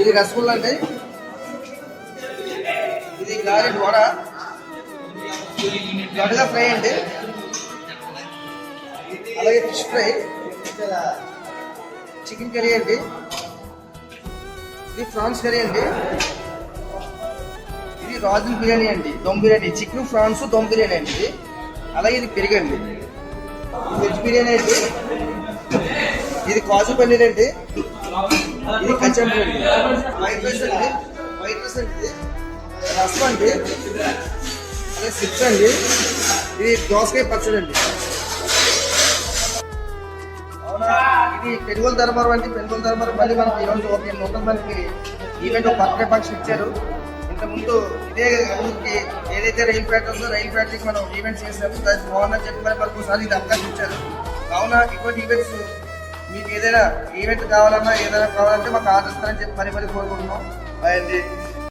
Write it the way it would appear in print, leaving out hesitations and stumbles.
ఇది రసగుల్లా అండి, ఇది గారెట్ వడ, గడగా ఫ్రై అండి, అలాగే ఫిష్ ఫ్రై, చికెన్ కర్రీ అండి, ఇది ఫ్రాన్స్ కర్రీ అండి, ఇది రాజుల్ బిర్యానీ అండి, దమ్ బిర్యానీ, చికెన్ ఫ్రాన్స్ దమ్ బిర్యానీ అండి ఇది, అలాగే ఇది పెరుగండి, వెజ్ బిర్యానీ అండి, ఇది కాజు పన్నీర్ అండి, ఇది కచంబరి అండి, వైట్ రైస్ అండి, ఇది రసం అండి, అలాగే సిప్స్ అండి, ఇది దోసకాయ పచ్చడి అండి, అవునా ఇది పెనుగోలు ధర్మవరం అండి. పెనుగోలు ధర్మవరం మళ్ళీ మనకి ఈరోజు 100 మందికి ఈవెంట్ బర్త్డే ఫంక్షన్ ఇచ్చారు. ఇంతకుముందు ఇదే ఊరికి ఏదైతే రైలు ఫ్యాక్టరీ ఉందో రైలు ఫ్యాక్టరీకి మనం ఈవెంట్స్ చేసాము. దానికి బాగుందని చెప్పి మరి ఒకసారి ఇది అవకాశం ఇచ్చారు. కావున ఇటువంటి ఈవెంట్స్ మీకు ఏదైనా ఈవెంట్ కావాలన్నా ఏదైనా కావాలంటే మాకు ఆర్డర్ ఇస్తారని చెప్పి మరి కోరుకుంటున్నాం.